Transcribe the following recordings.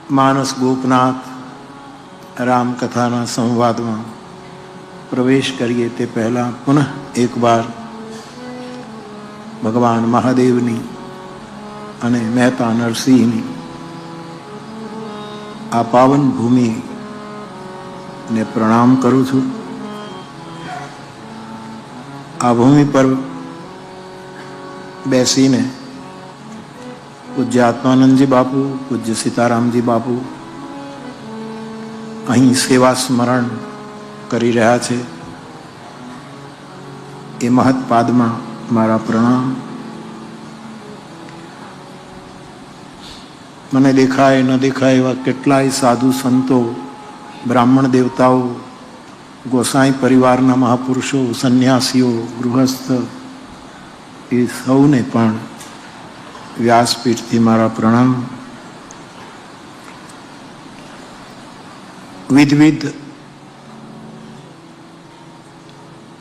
માનસ ગોપનાથ રામકથાના સંવાદમાં પ્રવેશ કરીએ તે પહેલા પુનઃ એકવાર ભગવાન મહાદેવની અને મહેતા નરસિંહની આ પાવન ભૂમિને પ્રણામ કરું છું. આ ભૂમિ પર બેસીને પૂજ્ય આત્માનંદજી બાપુ, પૂજ્ય સીતારામજી બાપુ અહીં સેવા સ્મરણ કરી રહ્યા છે. એ મહત્પાદમાં મારા પ્રણામ. મને દેખાય ન દેખાય એવા કેટલાય સાધુ સંતો, બ્રાહ્મણ દેવતાઓ, ગોસાઈ પરિવારના મહાપુરુષો, સંન્યાસીઓ, ગૃહસ્થ, એ સૌને પણ વ્યાસપીઠથી મારા પ્રણામ. વિધવિધ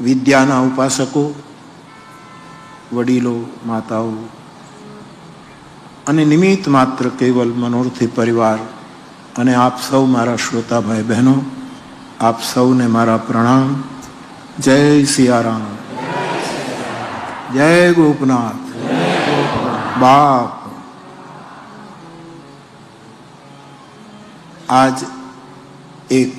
વિદ્યાના ઉપાસકો, વડીલો, માતાઓ અને નિમિત્ત માત્ર કેવલ મનોરથી પરિવાર અને આપ સૌ મારા શ્રોતા ભાઈ બહેનો, આપ સૌને મારા પ્રણામ. જય સિયારામ, જય ગોપનાથ બાપ. આજ એક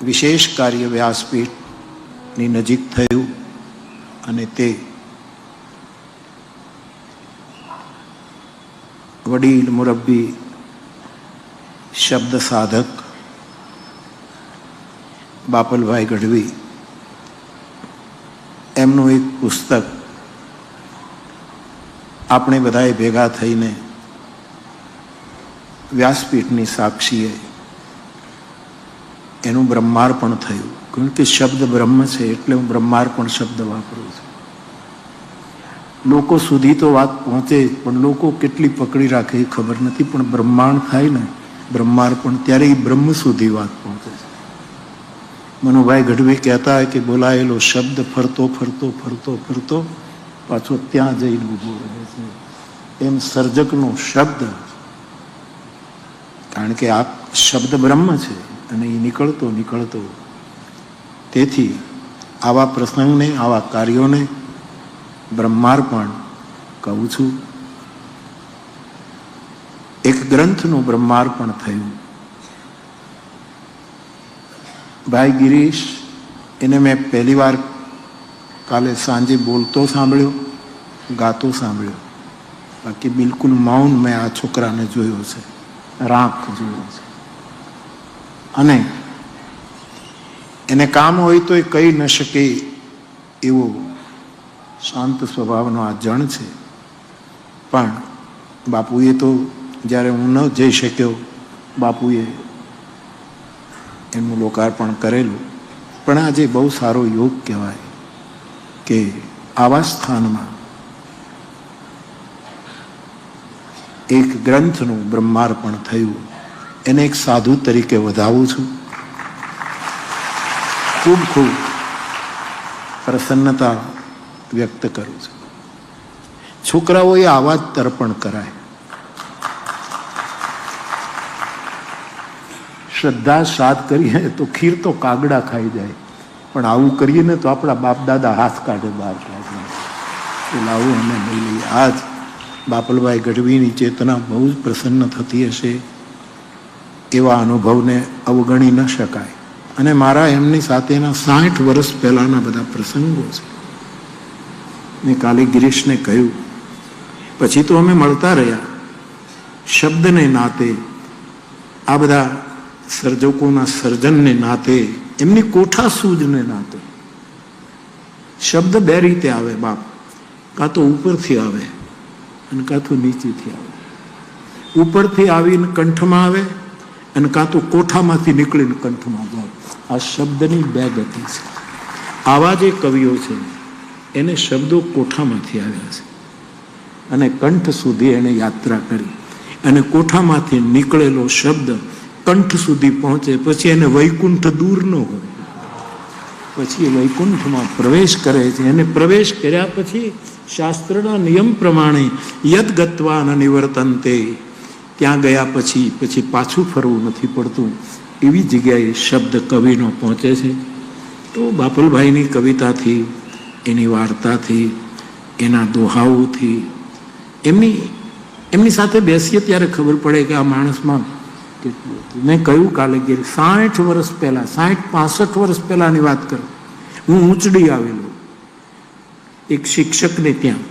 વિશેષ કાર્ય વ્યાસપીઠની નજીક થયું અને તે વડીલ મુરબ્બી શબ્દ સાધક બાપલભાઈ ગઢવી એમનું એક પુસ્તક આપણે બધાએ ભેગા થઈને વ્યાસપીઠની સાક્ષીએ એનું બ્રહ્માર્પણ થયું. કારણ કે શબ્દ બ્રહ્મ છે એટલે હું બ્રહ્માર્પણ શબ્દ વાપરું છું. લોકો સુધી તો વાત પહોંચે પણ લોકો કેટલી પકડી રાખે એ ખબર નથી. પણ બ્રહ્માંડ થાય ને બ્રહ્માર્પણ, ત્યારે એ બ્રહ્મ સુધી વાત પહોંચે છે. મનુભાઈ ગઢવી કહેતા હોય કે બોલાયેલો શબ્દ ફરતો ફરતો ફરતો ફરતો પાછો ત્યાં જઈને ઊભો રહે છે. એમ સર્જકનો શબ્દ, કારણ કે આ શબ્દ બ્રહ્મ છે અને એ નીકળતો નીકળતો. તેથી આવા પ્રસંગને, આવા કાર્યોને બ્રહ્માર્પણ કહું છું. એક ગ્રંથનું બ્રહ્માર્પણ થયું. ભાઈ ગિરીશ, એને મેં પહેલી વાર કાલે સાંજે બોલતો સાંભળ્યો, ગાતો સાંભળ્યો. બાકી બિલકુલ મૌન મેં આ છોકરાને જોયો છે, રાખ જોયો છે. અને એને કામ હોય તો એ કહી ન શકે એવો શાંત સ્વભાવનો આ જણ છે. પણ બાપુએ તો જ્યારે હું ન જઈ શક્યો, બાપુએ એમનું લોકાર્પણ કરેલું. પણ આજે બહુ સારો યોગ કહેવાય કે આવા સ્થાનમાં એક ગ્રંથનું બ્રહ્માર્પણ થયું. એને એક સાધુ તરીકે વધાવું છું. ખૂબ ખૂબ પ્રસન્નતા વ્યક્ત કરું છું. છોકરાઓએ આવા જ તર્પણ કરાય. શ્રદ્ધા શ્રાદ્ધ કરીએ તો ખીર તો કાગડા ખાઈ જાય, પણ આવું કરીએ ને તો આપણા બાપ દાદા હાથ કાઢે બહાર કાઢે. એટલે આવું અમે નહીં લઈએ. આજ બાપલભાઈ ગઢવીની ચેતના બહુ જ પ્રસન્ન થતી હશે. એવા અનુભવને અવગણી ન શકાય. અને મારા એમની સાથેના 60 વર્ષ પહેલાના બધા પ્રસંગો છે. મેં કાલે ગિરીશને કહ્યું, પછી તો અમે મળતા રહ્યા શબ્દને નાતે, આ બધા સર્જકોના સર્જનને નાતે, એમની કોઠા સૂઝને નાતે. શબ્દ બે રીતે આવે બાપ, કાં તો ઉપરથી આવે અને કાં તો નીચેથી આવે. ઉપરથી આવીને કંઠમાં આવે અને કાં તો કોઠામાંથી નીકળીને કંઠમાં જાય. આ શબ્દની બે ગતિ છે. આવા જે કવિઓ છે એને શબ્દો કોઠામાંથી આવ્યા છે અને કંઠ સુધી એને યાત્રા કરી. અને કોઠામાંથી નીકળેલો શબ્દ કંઠ સુધી પહોંચે, પછી એને વૈકુંઠ દૂર ન હોય. પછી વૈકુંઠમાં પ્રવેશ કરે છે. એને પ્રવેશ કર્યા પછી શાસ્ત્રના નિયમ પ્રમાણે યદ ગત્વા ન નિવર્તન્તે, ત્યાં ગયા પછી પાછું ફરવું નથી પડતું, એવી જગ્યાએ શબ્દ કવિનો પહોંચે છે. તો બાપલભાઈની કવિતાથી, એની વાર્તાથી, એના દોહાઓથી, એમની સાથે બેસીએ ત્યારે ખબર પડે કે આ માણસમાં કેટલું હતું. મેં કહ્યું કાલે કે 60 વર્ષ પહેલા, 65 વર્ષ પહેલાની વાત કરું, હું ઊંચડી આવેલો એક શિક્ષકને ત્યાં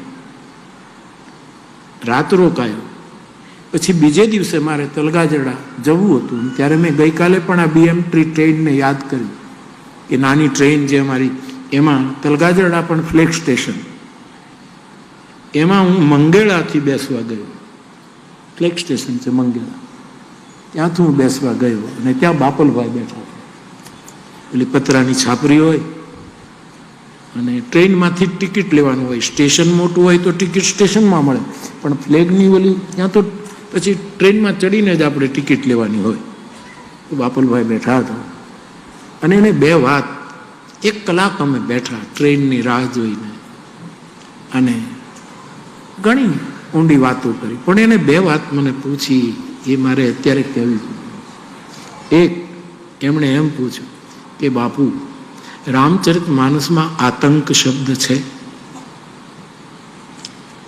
રાત રોકાયો. પછી બીજે દિવસે મારે તલગાજડા જવું હતું, ત્યારે મેં ગઈકાલે પણ આ BMT ટ્રેનને યાદ કર્યું કે નાની ટ્રેન જે અમારી, એમાં તલગાજડા પણ ફ્લેગ સ્ટેશન, એમાં હું મંગેળાથી બેસવા ગયો. ફ્લેગ સ્ટેશન છે મંગેળા, ત્યાંથી હું બેસવા ગયો અને ત્યાં બાપલભાઈ બેઠા. એટલે પતરાની છાપરી હોય અને ટ્રેનમાંથી ટિકિટ લેવાનું હોય. સ્ટેશન મોટું હોય તો ટિકિટ સ્ટેશનમાં મળે, પણ ફ્લેગની ઓલી ત્યાં તો પછી ટ્રેનમાં ચડીને જ આપણે ટિકિટ લેવાની હોય. તો બાપલભાઈ બેઠા હતા અને એને 2 વાત, 1 કલાક અમે બેઠા ટ્રેનની રાહ જોઈને અને ઘણી ઊંડી વાતો કરી. પણ એને 2 વાત મને પૂછી, એ મારે અત્યારે કહેવી. એક, એમણે એમ પૂછ્યું કે બાપુ, રામચરિત માનસમાં આતંક શબ્દ છે?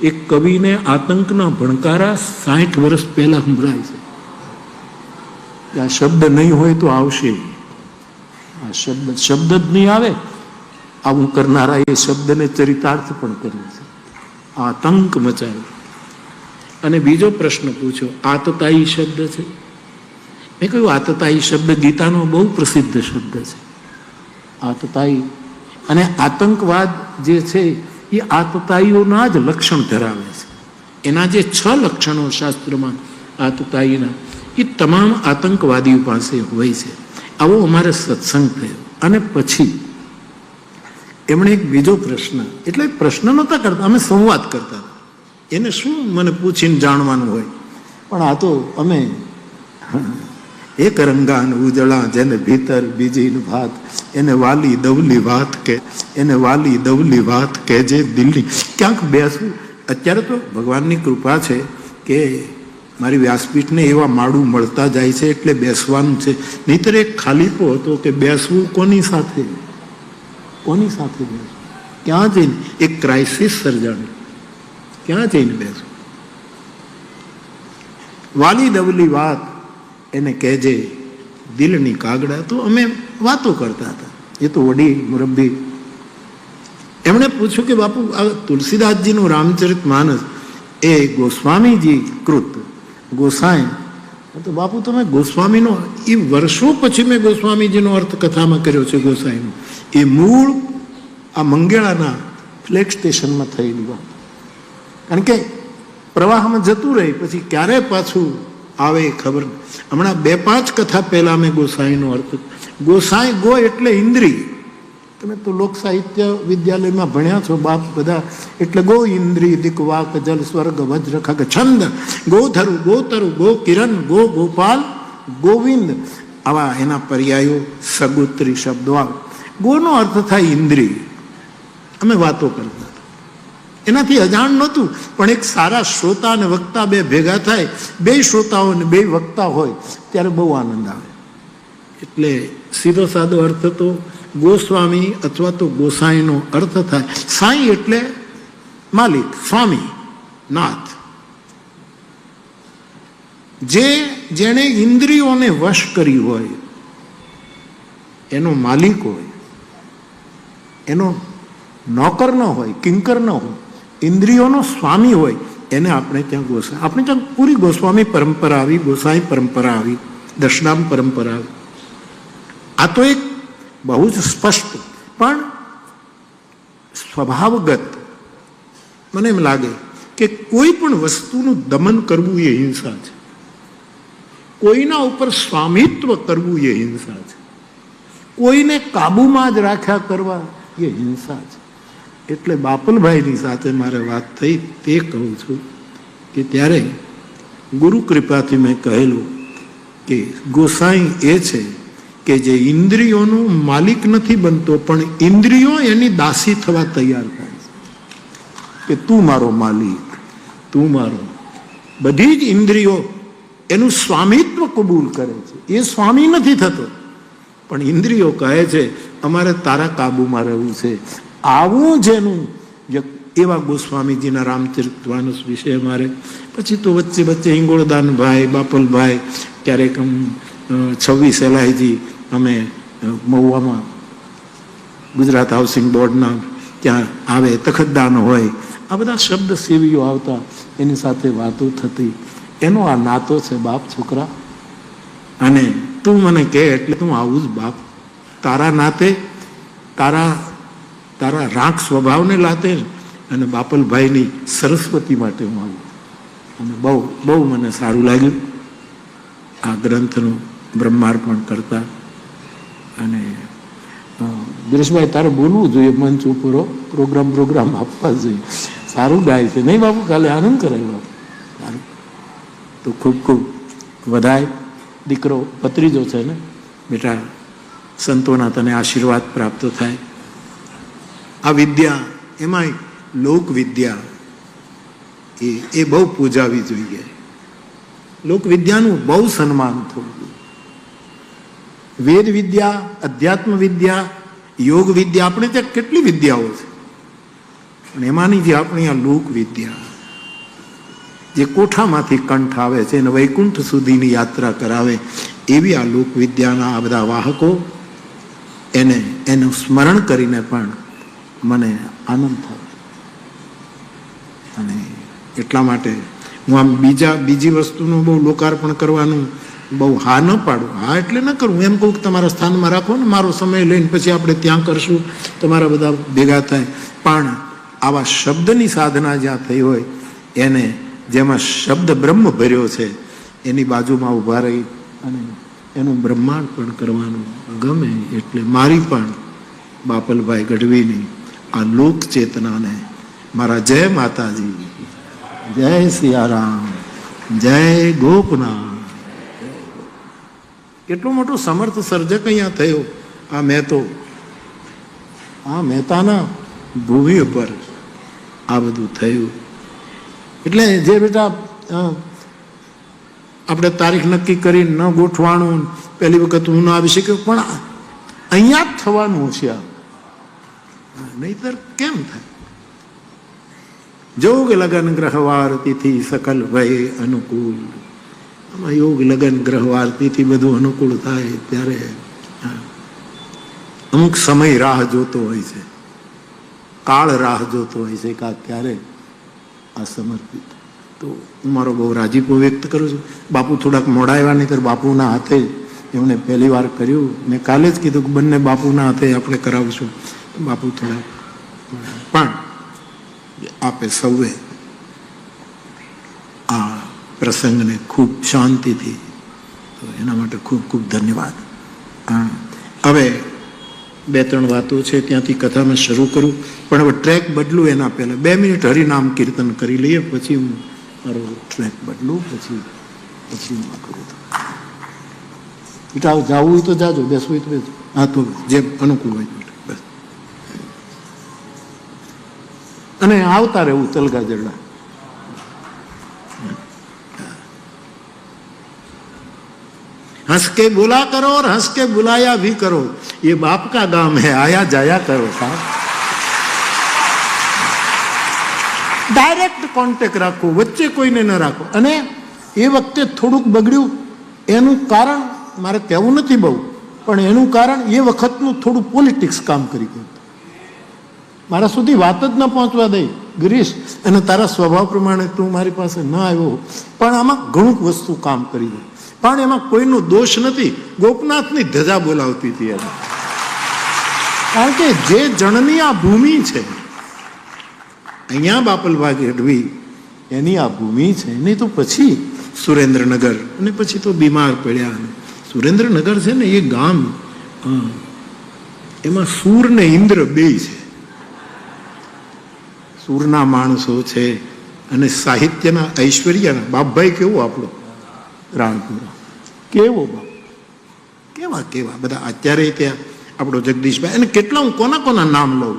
એક કવિને આતંકના ભણકારા 60 વર્ષ પહેલા સંભળાય છે. આ શબ્દ નહીં હોય તો આવશે. આ શબ્દ જ નહીં આવે, આવું કરનારા એ શબ્દને ચરિતાર્થ પણ કર્યો છે. આતંક મચાવ્યો. અને બીજો પ્રશ્ન પૂછ્યો, આતતાઈ શબ્દ છે? મેં કહ્યું આતતાઈ શબ્દ ગીતાનો બહુ પ્રસિદ્ધ શબ્દ છે. આતતાઈ અને આતંકવાદ જે છે એ આતતાઈઓના જ લક્ષણ ધરાવે છે. એના જે 6 લક્ષણો શાસ્ત્રમાં આતતાઈના, એ તમામ આતંકવાદીઓ પાસે હોય છે. આવો અમારે સત્સંગ થયો. અને પછી એમણે એક બીજો પ્રશ્ન, એટલે પ્રશ્ન નહોતા કરતા, અમે સંવાદ કરતા. એને શું મને પૂછીને જાણવાનું હોય, પણ આ તો અમે એક રંગાન ઉજળા જેને ભીતર બીજી ભાત, એને વાલી દવલી વાત કે, એને વાલી દવલી વાત કે જે દિલની ક્યાંક બેસવું. અત્યારે તો ભગવાનની કૃપા છે કે મારી વ્યાસપીઠને એવા માળું મળતા જાય છે એટલે બેસવાનું છે. નહીંતર એક ખાલીપો હતો કે બેસવું કોની સાથે, કોની સાથે બેસવું, ક્યાં જઈને એક ક્રાઇસિસ સર્જાણી, ક્યાં જઈને બેસવું. વાલી દવલી વાત એને કહેજે દિલની કાગડા. તો અમે વાતો કરતા હતા. એ તો વડી મુરબ્બી. એમણે પૂછ્યું કે બાપુ, આ તુલસીદાસજીનું રામચરિત માનસ એ ગોસ્વામીજી કૃત, ગોસાઈ. તો બાપુ તમે ગોસ્વામીનો, એ વર્ષો પછી મેં ગોસ્વામીજીનો અર્થ કથામાં કર્યો છે. ગોસાઈનો એ મૂળ આ મંગેળાના ફ્લેગ સ્ટેશનમાં થયેલી વાત. કારણ કે પ્રવાહમાં જતું રહે, પછી ક્યારે પાછું આવે ખબર. હમણાં 2-5 કથા પહેલા મેં ગોસાઈનો અર્થ, ગોસાઈ ગો એટલે ઇન્દ્રિય. તમે તો લોક સાહિત્ય વિદ્યાલયમાં ભણ્યા છો બાપ બધા. એટલે ગો ઇન્દ્રિય, દિક વાક જલ સ્વર્ગ વજ્ર ખગ છંદ, ગોધરુ ગોતરુ ગો કિરણ, ગો ગોપાલ ગોવિંદ, આવા એના પર્યાયો સગોત્રી શબ્દો આવે. ગોનો અર્થ થાય ઇન્દ્રિય. અમે વાતો કરતા, એનાથી અજાણ નહોતું. પણ એક સારા શ્રોતા અને વક્તા 2 ભેગા થાય, 2 શ્રોતાઓ અને 2 વક્તા હોય ત્યારે બહુ આનંદ આવે. એટલે સીધો સાદો અર્થ તો ગોસ્વામી અથવા તો ગોસાઈનો અર્થ થાય. સાઈ એટલે માલિક, સ્વામી, નાથ. જેણે ઇન્દ્રિયોને વશ કરી હોય, એનો માલિક હોય, એનો નોકર ન હોય, કિંકર ન હોય, ઇન્દ્રિયોનો સ્વામી હોય, એને આપણે ત્યાં ગોસાઈ. આપણે ત્યાં પૂરી ગોસ્વામી પરંપરા આવી, ગોસાઈ પરંપરા આવી, દશનામ પરંપરા આવી. આ તો એક બહુ જ સ્પષ્ટ પણ સ્વભાવગત મને એમ લાગે કે કોઈ પણ વસ્તુનું દમન કરવું એ હિંસા છે. કોઈના ઉપર સ્વામિત્વ કરવું એ હિંસા છે. કોઈને કાબુમાં જ રાખ્યા કરવા એ હિંસા છે. એટલે બાપલભાઈની સાથે મારે વાત થઈ તે કહું છું કે ત્યારે ગુરુ કૃપાથી મેં કહેલું કે ગોસાઈ એ છે કે જે ઇન્દ્રિયોનો માલિક નથી બનતો, પણ ઇન્દ્રિયો એની દાસી થવા તૈયાર થાય છે કે તું મારો માલિક, તું મારો. બધી જ ઇન્દ્રિયો એનું સ્વામિત્વ કબૂલ કરે છે. એ સ્વામી નથી થતો, પણ ઇન્દ્રિયો કહે છે અમારે તારા કાબુમાં રહેવું છે. આવું જેનું, એવા ગોસ્વામીજીના રામચરિતમાનસ વિશે અમારે. પછી તો વચ્ચે વચ્ચે હિંગોળદાનભાઈ, બાપલભાઈ, ક્યારેક 26 એલાઈજી અમે મહુવામાં ગુજરાત હાઉસિંગ બોર્ડના ત્યાં આવે, તખતદાન હોય, આ બધા શબ્દ સેવીઓ આવતા, એની સાથે વાતો થતી. એનો આ નાતો છે બાપ છોકરા. અને તું મને કહે એટલે તું આવું જ બાપ. તારા નાતે, તારા રાખ સ્વભાવને લાતે અને બાપલભાઈની સરસ્વતી માટે હું આવું. અને બહુ બહુ મને સારું લાગ્યું આ ગ્રંથનું બ્રહ્માર્પણ કરતા. અને ગિરીશભાઈ તારે બોલવું જોઈએ મંચ ઉપર, પ્રોગ્રામ આપવા જોઈએ. સારું ગાય છે નહીં બાપુ? કાલે આનંદ કરાય બાપુ. સારું, તો ખૂબ ખૂબ વધાય. દીકરો ભત્રીજો છે ને બેટા, સંતોના તને આશીર્વાદ પ્રાપ્ત થાય. આ વિદ્યા, એમાંય લોક વિદ્યા, એ બહુ પૂજાવી જોઈએ. લોક વિદ્યાનું બહુ સન્માન થવું જોઈએ. વેદ વિદ્યા, અધ્યાત્મ વિદ્યા, યોગ વિદ્યા, આપણે ત્યાં કેટલી વિદ્યાઓ છે, પણ એમાંની જે આપણી આ લોક વિદ્યા, જે કોઠામાંથી કંઠ આવે છે અને વૈકુંઠ સુધીની યાત્રા કરાવે, એવી આ લોક વિદ્યાના આ બધા વાહકો, એનું સ્મરણ કરીને પણ મને આનંદ થાય. અને એટલા માટે હું આમ બીજી વસ્તુનું બહુ લોકાર્પણ કરવાનું બહુ હા ન પાડું. હા એટલે ન કરું, એમ કહું કે તમારા સ્થાનમાં રાખો ને, મારો સમય લઈને પછી આપણે ત્યાં કરશું, તમારા બધા ભેગા થાય. પણ આવા શબ્દની સાધના જ્યાં થઈ હોય, એને જેમાં શબ્દ બ્રહ્મ ભર્યો છે, એની બાજુમાં ઊભા રહી અને એનું બ્રહ્માંડ પણ કરવાનું ગમે. એટલે મારી પણ બાપલભાઈ ગઢવીની આ લોક ચેતનાને મારા જય માતાજી, જય સિયારામ, જય ગોપનાથ. કેટલો મોટો સમર્થ સર્જક અહીંયા થયો. આ મેં તો આ મહેતાના ભૂમિ ઉપર આ બધું થયું. એટલે જે બેટા આપણે તારીખ નક્કી કરી ન ગોઠવાણું, પહેલી વખત હું ન આવી શક્યો, પણ અહીંયા જ થવાનું છે. નહીતર કેમ થાય? જોગ લગન ગ્રહવાર તિથિ સકલ ભય અનુકૂળ. આમાં યોગ લગન ગ્રહવાર તિથિ બધું અનુકૂળ થાય ત્યારે અમુક સમય રાહ જોતો હોય છે, કાળ રાહ જોતો હોય છે કે ક્યારે આ સમર્પિત. તો હું મારો બહુ રાજીપો વ્યક્ત કરું છું. બાપુ થોડાક મોડા આવ્યા, નહીં તો બાપુના હાથે એમણે પહેલી વાર કર્યું. મેં કાલે જ કીધું કે બંને બાપુના હાથે આપણે કરાવશું. બાપુ થોડા, પણ આપે સૌએ આ પ્રસંગને ખૂબ શાંતિથી, તો એના માટે ખૂબ ખૂબ ધન્યવાદ. હવે 2-3 વાતો છે, ત્યાંથી કથામાં શરૂ કરું, પણ હવે ટ્રેક બદલું એના પહેલા 2 મિનિટ હરિનામ કીર્તન કરી લઈએ, પછી હું મારો ટ્રેક બદલું, પછી હું કરું. બેટા જવું હોય તો જાજો, બેસવું હોય તો બેસો. હા, તો જે અનુકૂળ હોય બસ. અને આવતા રહેવું તલગા જરડા. हंस के बोला करो और हंस के बुलाया भी करो, ये बाप का काम है, आया जाया करो साहब. ડાયરેક્ટ કોન્ટેક્ટ રાખો, વચ્ચે કોઈને ન રાખો. અને એ વખતે થોડુંક બગડ્યું, એનું કારણ મારે કહેવું નથી બહુ, પણ એનું કારણ એ વખતનું થોડું પોલિટિક્સ કામ કરી ગયું. મારા સુધી વાત જ ન પહોંચવા દઈ ગિરીશ, અને તારા સ્વભાવ પ્રમાણે તું મારી પાસે ન આવ્યો, પણ આમાં ઘણું વસ્તુ કામ કરી ગયું. પણ એમાં કોઈનો દોષ નથી. ગોપનાથની ધજા બોલાવતી હતી એને, કારણ કે જે જણની આ ભૂમિ છે, અહીંયા બાપલભાઈ ગઢવી એની આ ભૂમિ છે. નહીં તો પછી સુરેન્દ્રનગર, અને પછી તો બીમાર પડ્યા. સુરેન્દ્રનગર છે ને એ ગામ, એમાં સૂર ને ઇન્દ્ર બેય છે. સૂરના માણસો છે અને સાહિત્યના ઐશ્વર્યના. બાપભાઈ કેવો આપણો રાણપુરા, કેવો બાપ, કેવા કેવા બધા અત્યારે ત્યાં આપણો જગદીશભાઈ, અને કેટલા હું કોના કોના નામ લઉં.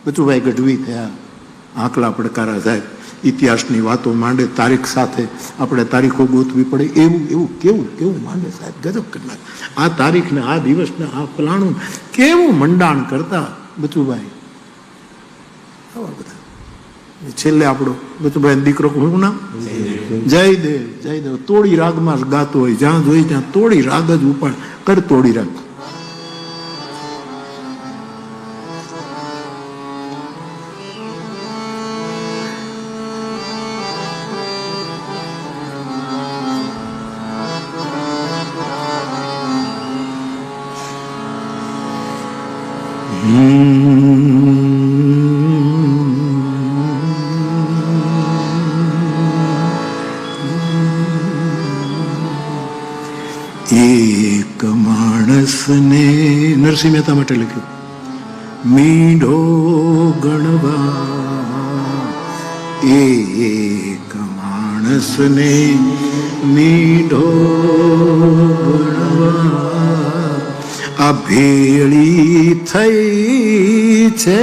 બચુભાઈ ગઢવી થયા, આંકલા પડકારા સાહેબ, ઇતિહાસની વાતો માંડે તારીખ સાથે, આપણે તારીખો ગોતવી પડે એવું એવું કેવું કેવું માંડે સાહેબ, ગજબ કરનાર. આ તારીખને આ દિવસને આ ફલાણું કેવું મંડાણ કરતા બચુભાઈ. આવા બધા. છેલ્લે આપણો બચુભાઈ દીકરો શું નામ? જયદેવ. જયદેવ તોડી રાગમાં જ ગાતો હોય, જ્યાં જોઈ ત્યાં તોડી રાગ જ ઉપાડ કર, તોડી રાગ. એક માણસને નરસિંહ મહેતા માટે લખ્યું, મીંઢો ગણવા. એક માણસને મીંઢો ગણવા, આ ભેળી થઈ છે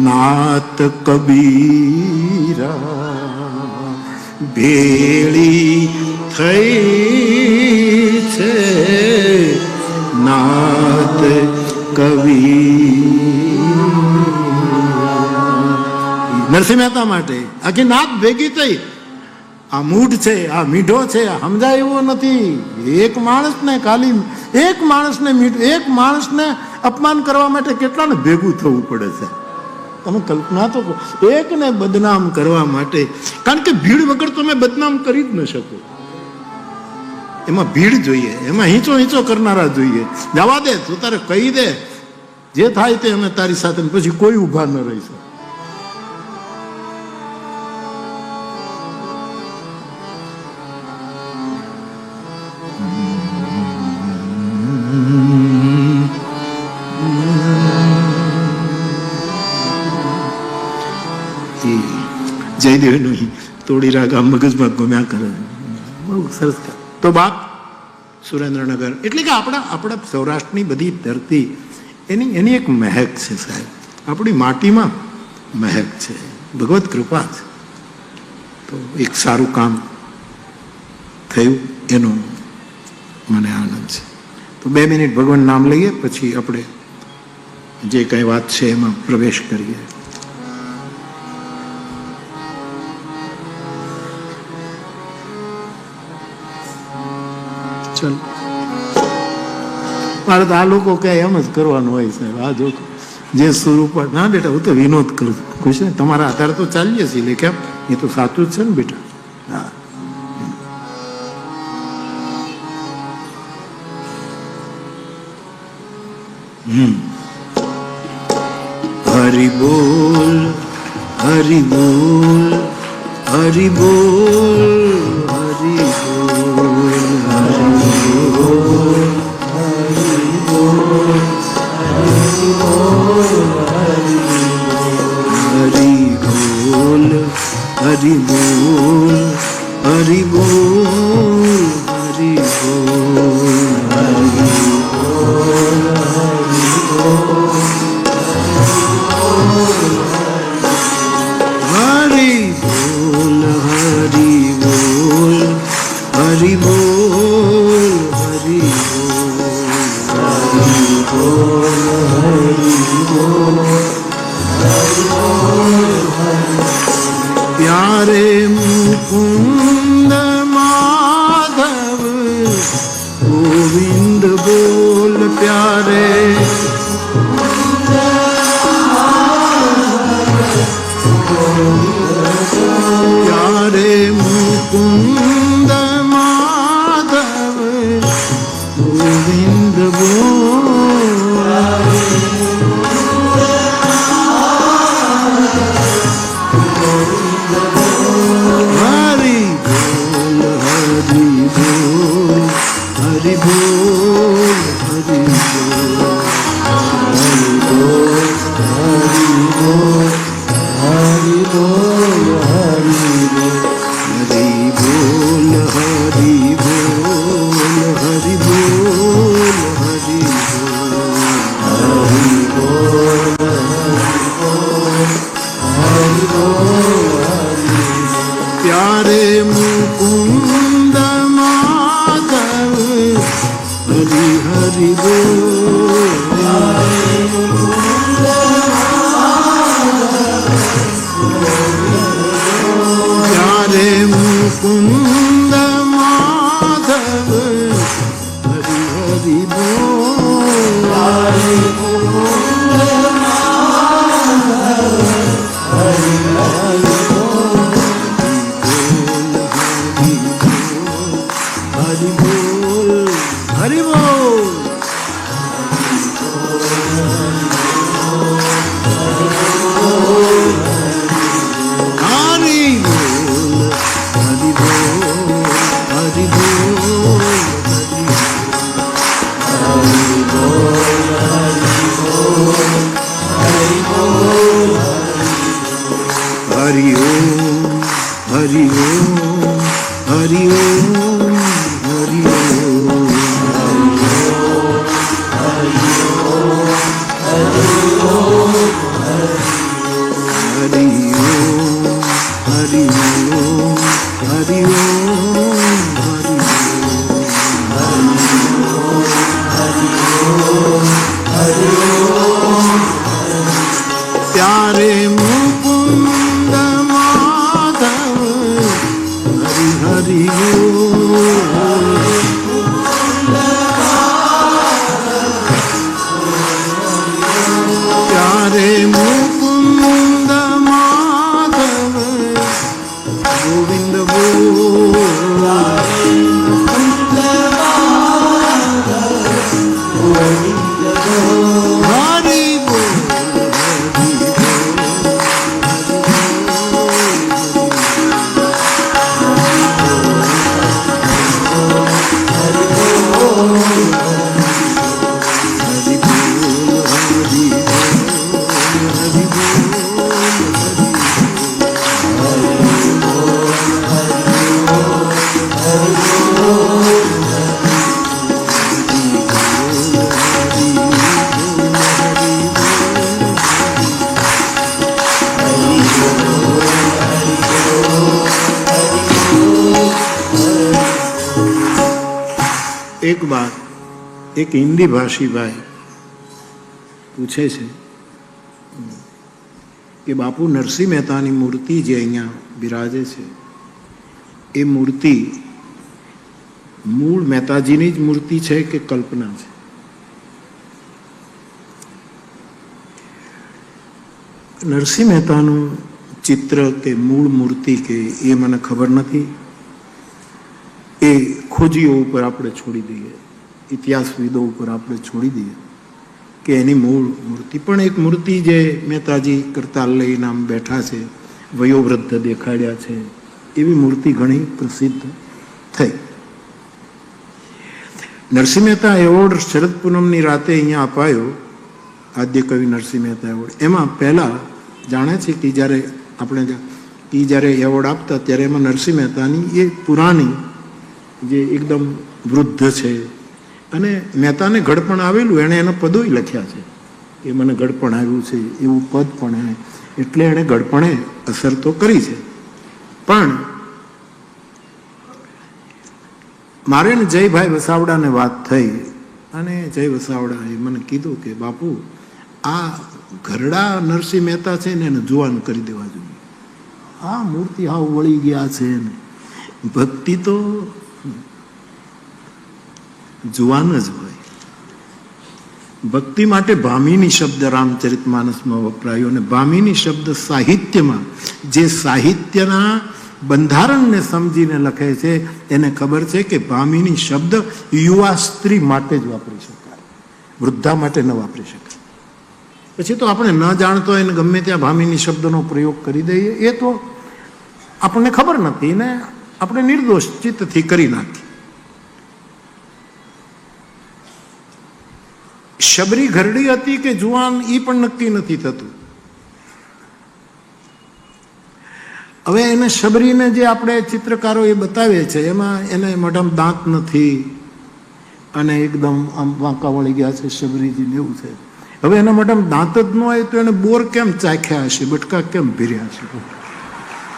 નાત કબીરા. ભેળી થઈ છે નાત કબીરા. નરસિંહ મહેતા માટે આખી નાત ભેગી થઈ. આ મૂઢ છે, આ મીઠો છે, સમજાય એવો નથી. એક માણસને ખાલી એક માણસને એક માણસને અપમાન કરવા માટે કેટલાને ભેગું થવું પડે છે. તમે કલ્પના તો એકને બદનામ કરવા માટે, કારણ કે ભીડ વગર તમે બદનામ કરી જ ન શકો. એમાં ભીડ જોઈએ, એમાં હીંચો હીંચો કરનારા જોઈએ. જવા દે, તું તારે કહી દે, જે થાય તે અમે તારી સાથે, પછી કોઈ ઊભા ન રહી શકે. જયદેવનું તોડી રાગ આમ મગજમાં ગમ્યા કરે, બહુ સરસ. તો બાપ સુરેન્દ્રનગર એટલે કે આપણા સૌરાષ્ટ્રની બધી ધરતી એની એક મહેક છે સાહેબ. આપણી માટીમાં મહેક છે, ભગવત કૃપા છે. તો એક સારું કામ થયું એનો મને આનંદ છે. તો 2 મિનિટ ભગવાન નામ લઈએ, પછી આપણે જે કંઈ વાત છે એમાં પ્રવેશ કરીએ. ચલ, મારે તો આ લોકો કે એમ જ કરવાનું હોય સાહેબ. આ જો જે સુર ઉપર, ના બેટા હું તો વિનોદ કરું છું, ખુશ ને, તમારા આધારે તો ચાલીએ છીએ. કેમ, એ તો સાચું જ છે ને બેટા. હા, હરિ બોલ, હરિ બોલ, હરિ બોલ, હરિ બોલ, હરિ બોલ, હરિ બોલ, હરિ બોલ, હરિ બોલ. એક બાત એક હિન્દી ભાષી ભાઈ પૂછે છે કે બાપુ નરસિંહ મહેતાની મૂર્તિ જે અહીંયા બિરાજે છે એ મૂર્તિ મૂળ મહેતાજીની જ મૂર્તિ છે કે કલ્પના છે? નરસિંહ મહેતાનું ચિત્ર કે મૂળ મૂર્તિ કે એ મને ખબર નથી. એ ખોજીઓ ઉપર આપણે છોડી દઈએ, ઇતિહાસવિદો ઉપર આપણે છોડી દઈએ કે એની મૂળ મૂર્તિ. પણ એક મૂર્તિ જે મહેતાજી કરતાલ લઈને આમ બેઠા છે, વયોવૃદ્ધ દેખાડ્યા છે, એવી મૂર્તિ ઘણી પ્રસિદ્ધ થઈ. નરસિંહ મહેતા એવોર્ડ શરદ પૂનમની રાતે અહીંયા અપાયો, આદ્ય કવિ નરસિંહ મહેતા એવોર્ડ. એમાં પહેલા જાણે છે કે જ્યારે એવોર્ડ આપતા ત્યારે એમાં નરસિંહ મહેતાની એ પુરાણી જે એકદમ વૃદ્ધ છે અને મહેતાને ઘડપણ આવેલું, એણે એના પદોય લખ્યા છે કે મને ઘડપણ આવ્યું છે, એવું પદ પણ એણે, એટલે એણે ઘડપણે અસર તો કરી છે. પણ મારે ને જયભાઈ વસાવડાને વાત થઈ અને જય વસાવડાએ મને કીધું કે બાપુ આ ઘરડા નરસિંહ મહેતા છે ને એને જુવાન કરી દેવા જોઈએ, આ મૂર્તિ હાવ વળી ગયા છે ને ભક્તિ તો જુવાન જ હોય. ભક્તિ માટે ભામિની શબ્દ રામચરિત માનસમાં વપરાયો અને ભામિની શબ્દ સાહિત્યમાં જે સાહિત્યના બંધારણને સમજીને લખે છે એને ખબર છે કે ભામિની શબ્દ યુવા સ્ત્રી માટે જ વાપરી શકાય, વૃદ્ધા માટે ન વાપરી શકાય. પછી તો આપણે ન જાણતો હોય ને ગમે ત્યાં ભામિની શબ્દનો પ્રયોગ કરી દઈએ, એ તો આપણને ખબર નથી ને આપણે નિર્દોષ ચિત્તથી કરી નાખીએ. શબરી ઘરડી હતી કે જુવાન એ પણ નક્કી નથી થતું. હવે એને શબરીને જે આપણે ચિત્રકારો એ બતાવે છે એમાં એને મોઢામાં દાંત નથી અને એકદમ આમ વાંકા વળી ગયા છે શબરીજીને, એવું છે. હવે એના મોઢામાં દાંત જ ન હોય તો એને બોર કેમ ચાખ્યા હશે, બટકા કેમ ભીર્યા હશે,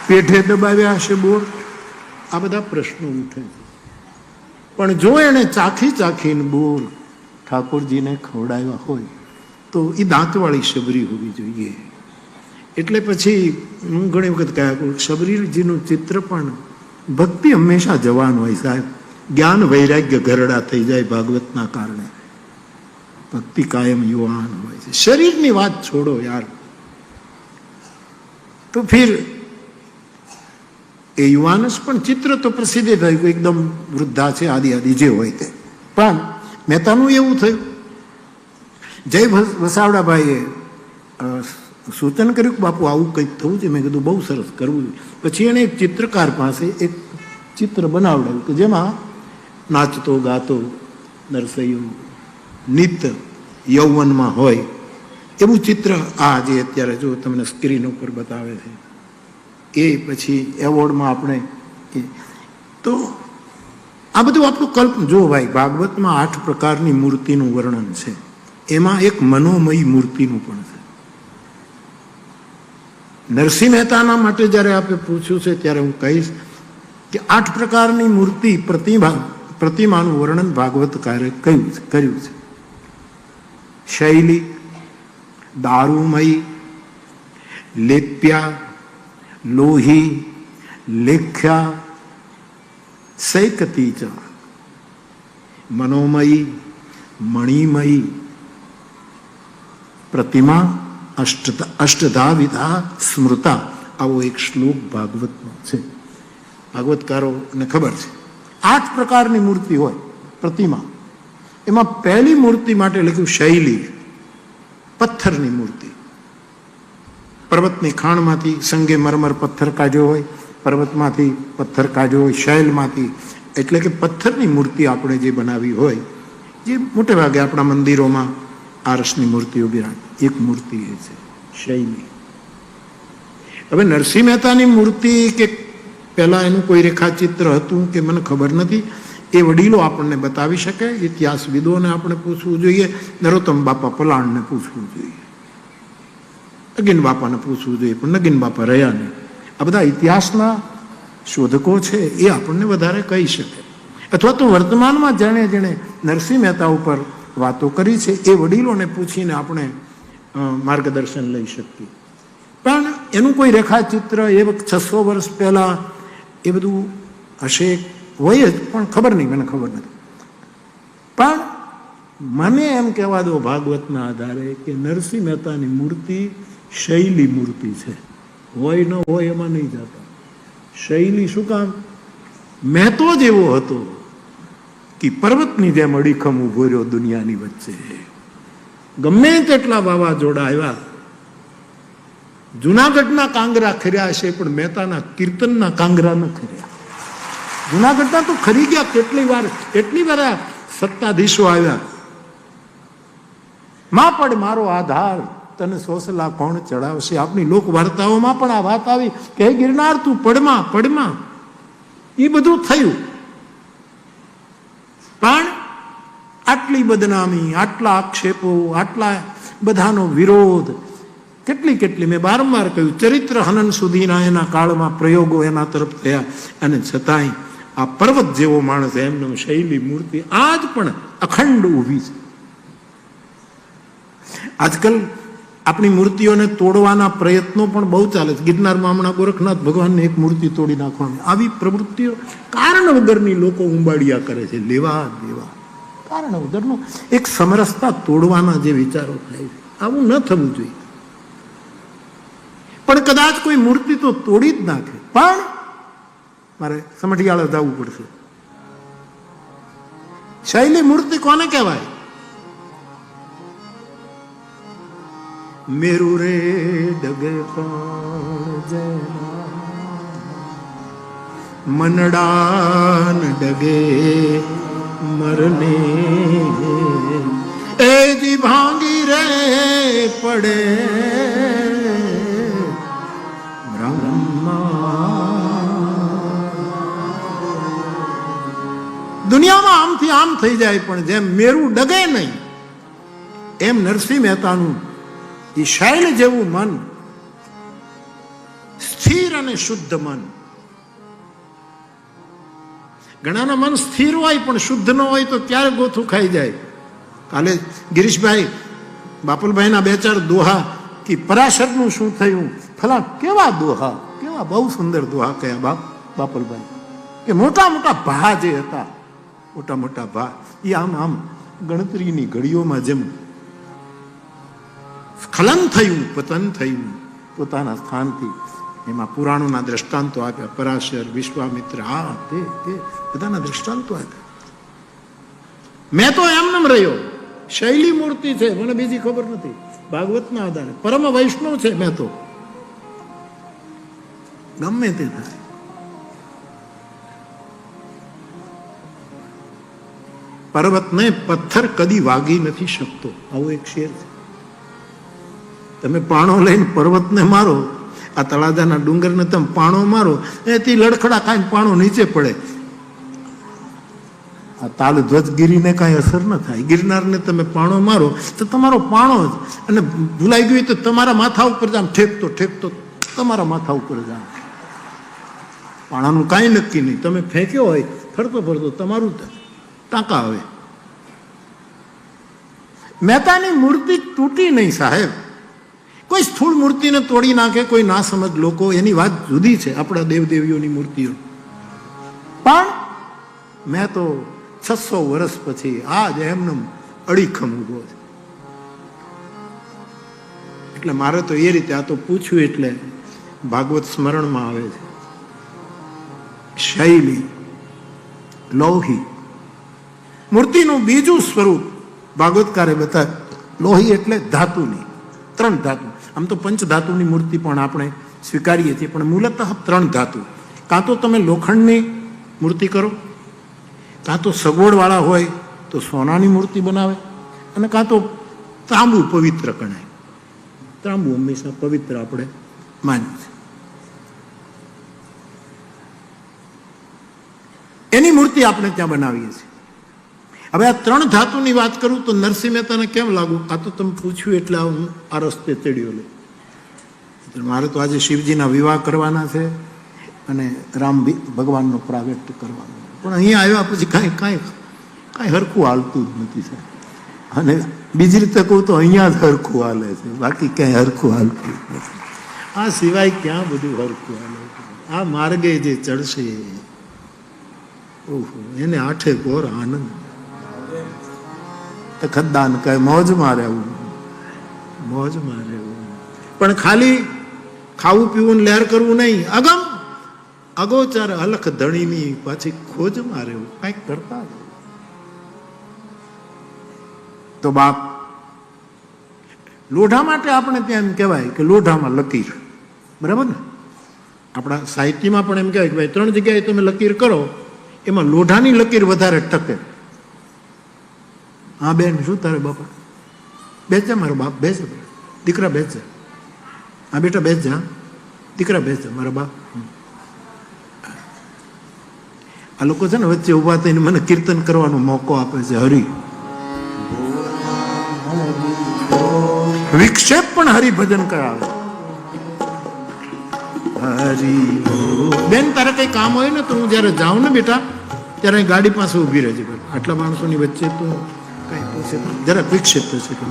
પેઠે દબાવ્યા હશે બોર? આ બધા પ્રશ્નો ઉઠે છે. પણ જો એને ચાખીને બોર ઠાકોરજીને ખવડાવ્યા હોય તો એ દાંતવાળી શબરી હોવી જોઈએ. એટલે પછી હું ઘણી વખત કહ્યા શબરીજીનું ચિત્ર પણ ભક્તિ હંમેશા જવાન હોય સાહેબ. જ્ઞાન વૈરાગ્ય ઘરડા થઈ જાય ભાગવતના કારણે, ભક્તિ કાયમ યુવાન હોય છે. શરીરની વાત છોડો યાર, તો ફિર એ યુવાનસ પણ ચિત્ર તો પ્રસિદ્ધ થયું, એકદમ વૃદ્ધા છે, આદિ જે હોય તે. પણ મહેતાનું એવું થયું, જય વસાવડાભાઈએ સૂચન કર્યું કે બાપુ આવું કંઈક થવું છે. મેં કીધું બહુ સરસ કરવું. પછી એણે એક ચિત્રકાર પાસે એક ચિત્ર બનાવડાવ્યું કે જેમાં નાચતો ગાતો નરસૈયો નિત્ય યૌવનમાં હોય એવું ચિત્ર આ જે અત્યારે જો તમને સ્ક્રીન ઉપર બતાવે છે એ પછી એવોર્ડમાં આપણે તો આ બધું આપણું કલ્પ જો ભાઈ ભાગવતમાં 8 પ્રકારની મૂર્તિનું વર્ણન છે, એમાં એક મનોમયી મૂર્તિનું પણ છે. નરસિંહ મહેતાના માટે જ્યારે આપણે પૂછ્યું છે ત્યારે હું કહીશ કે 8 પ્રકારની મૂર્તિ પ્રતિમાનું વર્ણન ભાગવતકારે કર્યું છે. શૈલી, દારૂમયી, લેપ્યા, લોહી, લેખ્યા, સૈકતી ચ, મનોમયી, મણિમયી પ્રતિમા અષ્ટધા વિધા સ્મૃતા. આવો એક શ્લોક ભાગવતમાં છે. ભાગવતકારોને ખબર છે 8 પ્રકારની મૂર્તિ હોય પ્રતિમા. એમાં પહેલી મૂર્તિ માટે લખ્યું શૈલી, પથ્થરની મૂર્તિ. પર્વતની ખાણમાંથી સંગે મરમર પથ્થર કાઢ્યો હોય, પર્વતમાંથી પથ્થર કાઢ્યો હોય, શૈલમાંથી, એટલે કે પથ્થરની મૂર્તિ આપણે જે બનાવી હોય, જે મોટે ભાગે આપણા મંદિરોમાં આરસની મૂર્તિઓ બિરાજ, એક મૂર્તિ એ છે શૈલી. હવે નરસિંહ મહેતાની મૂર્તિ કે પહેલા એનું કોઈ રેખાચિત્ર હતું કે મને ખબર નથી, એ વડીલો આપણને બતાવી શકે. ઇતિહાસવિદોને આપણે પૂછવું જોઈએ, નરોત્તમ બાપા પલાણને પૂછવું જોઈએ, નગીન બાપાને પૂછવું જોઈએ, પણ નગીન બાપા રહ્યા નહીં. આ બધા ઇતિહાસના શોધકો છે, એ આપણને વધારે કહી શકે. અથવા તો વર્તમાનમાં જેણે નરસિંહ મહેતા ઉપર વાતો કરી છે એ વડીલોને પૂછીને આપણે માર્ગદર્શન લઈ શકીએ. પણ એનું કોઈ રેખાચિત્ર એ વખત 600 વર્ષ પહેલા એ બધું હશે, હોય જ, પણ ખબર નહીં, મને ખબર નથી. પણ મને એમ કહેવા દો ભાગવતના આધારે કે નરસિંહ મહેતાની મૂર્તિ શૈલી મૂર્તિ છે. હોય ન હોય એમાં નહીં જતા. શૈલી શું કામ? મહેતો જ એવો હતો કે પર્વતની જેમ અડીખમ ઉભો રહ્યો દુનિયાની વચ્ચે. ગમે તેટલા વાવાઝોડા આવ્યા, જુનાગઢના કાંગરા ખર્યા હશે પણ મહેતાના કીર્તનના કાંગરા ન ખર્યા. જુનાગઢના તો ખરી ગયા કેટલી વાર સત્તાધીશો આવ્યા. માં પડ મારો આધાર, તને સોસલા કોણ ચડાવશે. આપણી લોક વાર્તાઓમાં પણ આ વાત આવી કે હે ગિરનાર તું પડમાં. એ બધું થયું, પણ આટલી બદનામી, આટલા આક્ષેપો, આટલા બધાનો વિરોધ, કેટલી મેં વારંવાર કહ્યું, ચરિત્ર હનન સુધીના એના કાળમાં પ્રયોગો એના તરફ થયા, અને છતાંય આ પર્વત જેવો માણસ એમનો શૈલી મૂર્તિ આજ પણ અખંડ ઊભી છે. આજકાલ આપણી મૂર્તિઓને તોડવાના પ્રયત્નો પણ બહુ ચાલે છે. ગિરનારમાં હમણાં ગોરખનાથ ભગવાનની એક મૂર્તિ તોડી નાખવાની, આવી પ્રવૃત્તિઓ કારણ વગરની લોકો ઉંબાડિયા કરે છે. લેવા દેવા કારણ વગરનો એક સમરસતા તોડવાના જે વિચારો થાય છે, આવું ન થવું જોઈએ. પણ કદાચ કોઈ મૂર્તિ તો તોડી જ નાખે, પણ મારે સમઢિયાળા જવું પડશે. શૈલી મૂર્તિ કોને કહેવાય? મેરુ રે ડગે પણ મનડાન ડગે મરને એ જી ભાંગી રે પડે દુનિયામાં આમથી આમ થઈ જાય, પણ જેમ મેરુ ડગે નહીં એમ નરસિંહ મહેતાનું એ શૈલ જેવું મન, સ્થિર અને શુદ્ધ મન. ઘણાના મન સ્થિર હોય પણ શુદ્ધ ન હોય તો ક્યારે ગોથું ખાઈ જાય. કાલે ગિરીશભાઈ બાપુલભાઈના 2-4 દોહા કે પરાશરનું શું થયું, ફલા કેવા દોહા, કેવા બહુ સુંદર દોહા કયા બાપુલભાઈ, કે મોટા ભા જે હતા, મોટા ભા, એ આમ ગણતરીની ઘડીઓમાં જેમ સ્ખલન થયું, પતન થયું પોતાના સ્થાનથી. એમાં પુરાણોના દ્રષ્ટાંતો આપ્યા, પરાશર, વિશ્વામિત્ર, આ તે બધાના દ્રષ્ટાંતો આપ્યા. મેં તો એમને રહ્યો, શૈલી મૂર્તિ છે, મને બીજી ખબર નથી. ભાગવતના આધારે પરમ વૈષ્ણવ છે. મેં તો ગમે તે થાય. પર્વતને પથ્થર કદી વાગી નથી શકતો, આવો એક શેર છે. તમે પાણો લઈને પર્વતને મારો, આ તળાજાના ડુંગરને તમે પાણો મારો, એથી લડખડા ખાઈને પાણો નીચે પડે. આ તાલ ધ્વજગીરીને કાંઈ અસર ન થાય. ગિરનારને તમે પાણો મારો તો તમારો પાણો જ, અને ભૂલાઈ ગયું તો તમારા માથા ઉપર જામ ઠેકતો તમારા માથા ઉપર જામ. પાણાનું કાંઈ નક્કી નહીં. તમે ફેંક્યો હોય ફરતો તમારું ટાંકા આવે. મહેતાની મૂર્તિ તૂટી નહીં સાહેબ. કોઈ સ્થૂળ મૂર્તિને તોડી નાખે કોઈ ના સમજ લોકો, એની વાત જુદી છે, આપણા દેવદેવીઓની મૂર્તિઓ. પણ મેં તો 600 વર્ષ પછી આજ એમને અડીખમ ઉભો છે. એટલે મારે તો એ રીતે આ તો પૂછ્યું એટલે ભાગવત સ્મરણમાં આવે છે. શૈલી, લોહી, મૂર્તિનું બીજું સ્વરૂપ ભાગવતકારે બતાવ્યું. લોહી એટલે ધાતુની, 3 ધાતુ. આમ તો પંચધાતુની મૂર્તિ પણ આપણે સ્વીકારીએ છીએ, પણ મૂલતઃ 3 ધાતુ. કાં તો તમે લોખંડની મૂર્તિ કરો, કાં તો સગવડવાળા હોય તો સોનાની મૂર્તિ બનાવે, અને કાં તો તાંબુ પવિત્ર ગણાય. તાંબુ હંમેશા પવિત્ર આપણે માનીએ છીએ. એની મૂર્તિ આપણે ત્યાં બનાવીએ છીએ. હવે આ 3 ધાતુની વાત કરું તો નરસિંહ મહેતાને કેમ લાગુ? આ તો તમે પૂછ્યું એટલે હું આ રસ્તે ચડ્યો લે. મારે તો આજે શિવજીના વિવાહ કરવાના છે અને રામ ભગવાનનો પ્રાગટ્ય કરવાનો, પણ અહીંયા આવ્યા પછી કાંઈ હરખું હાલતું જ નથી સાહેબ. અને બીજી રીતે કહું તો અહીંયા જ હરખું હાલે છે, બાકી ક્યાંય હરખું હાલતું જ નથી. આ સિવાય ક્યાં બધું હરખું હાલે છે? આ માર્ગે જે ચડશે ઓહો, એને આઠે કોર આનંદ. ખદ્દાન કહે મોજમાં રહેવું, મોજમાં રહેવું, પણ ખાલી ખાવું પીવું લહેર કરવું નહીં. અગોચર અલખ ધણીની પાછી ખોજમાં રહેવું, કંઈક કરતા. તો બાપ લોઢા માટે આપણે ત્યાં એમ કહેવાય કે લોઢામાં લકીર, બરાબર ને? આપણા સાહિત્યમાં પણ એમ કહેવાય કે ભાઈ 3 જગ્યાએ તમે લકીર કરો, એમાં લોઢાની લકીર વધારે ટકે. હા બેન, શું તારે બાપા? બેસજે મારો બાપ, બેસે દીકરા, બેસજે. હા બેટા બેસજે, હા દીકરા બેસજે મારા બાપ. આ લોકો છે ને વચ્ચે ઉભા થઈને મને કીર્તન કરવાનો મોકો આપે છે. હરી વિક્ષેપ પણ હરિભજન કરાવે. હરી બેન, તારે કઈ કામ હોય ને તો હું જયારે જાઉં ને બેટા ત્યારે ગાડી પાસે ઉભી રહેજે. આટલા માણસોની વચ્ચે તો કઈ પૂછે જરા વિક્ષેપ થશે કે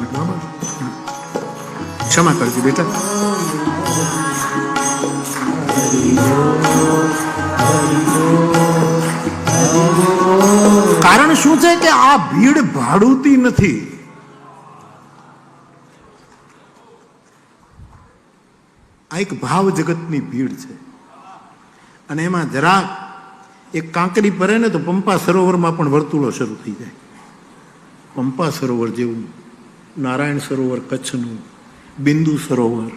ક્ષમા કરજે બેટા. કારણ શું છે કે આ ભીડ ભાડુતી નથી. આ એક ભાવ જગતની ભીડ છે. અને એમાં જરાક એક કાંકરી પરે ને તો પંપા સરોવરમાં પણ વર્તુળો શરૂ થઈ જાય. પંપા સરોવર જેવું, નારાયણ સરોવર કચ્છનું, બિંદુ સરોવર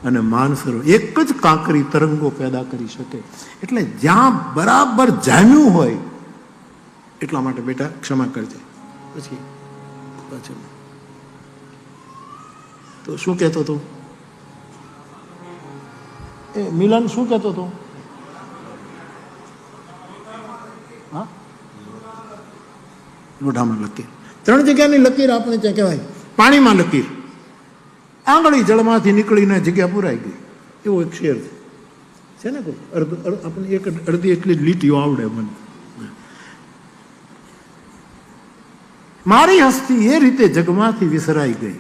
અને માન સરોવર એક જ કાંકરી તરંગો પેદા કરી શકે. એટલે જ્યાં બરાબર જામ્યું હોય એટલા માટે બેટા ક્ષમા કરજે. પછી પાછળ તો શું કહેતો હતો એ મિલન? શું કહેતો હતો? હા, લોઢામાં લકીર. 3 જગ્યાની લકીર આપણે ત્યાં કહેવાય. પાણીમાં લકીર, આંગળી જળમાંથી નીકળીને જગ્યા પુરાઈ ગઈ, એવો એક શેર છે ને. કોઈ આપણે એક અડધી એટલી લીટીઓ આવડે મને. મારી હસ્તી એ રીતે જગમાંથી વિસરાઈ ગઈ.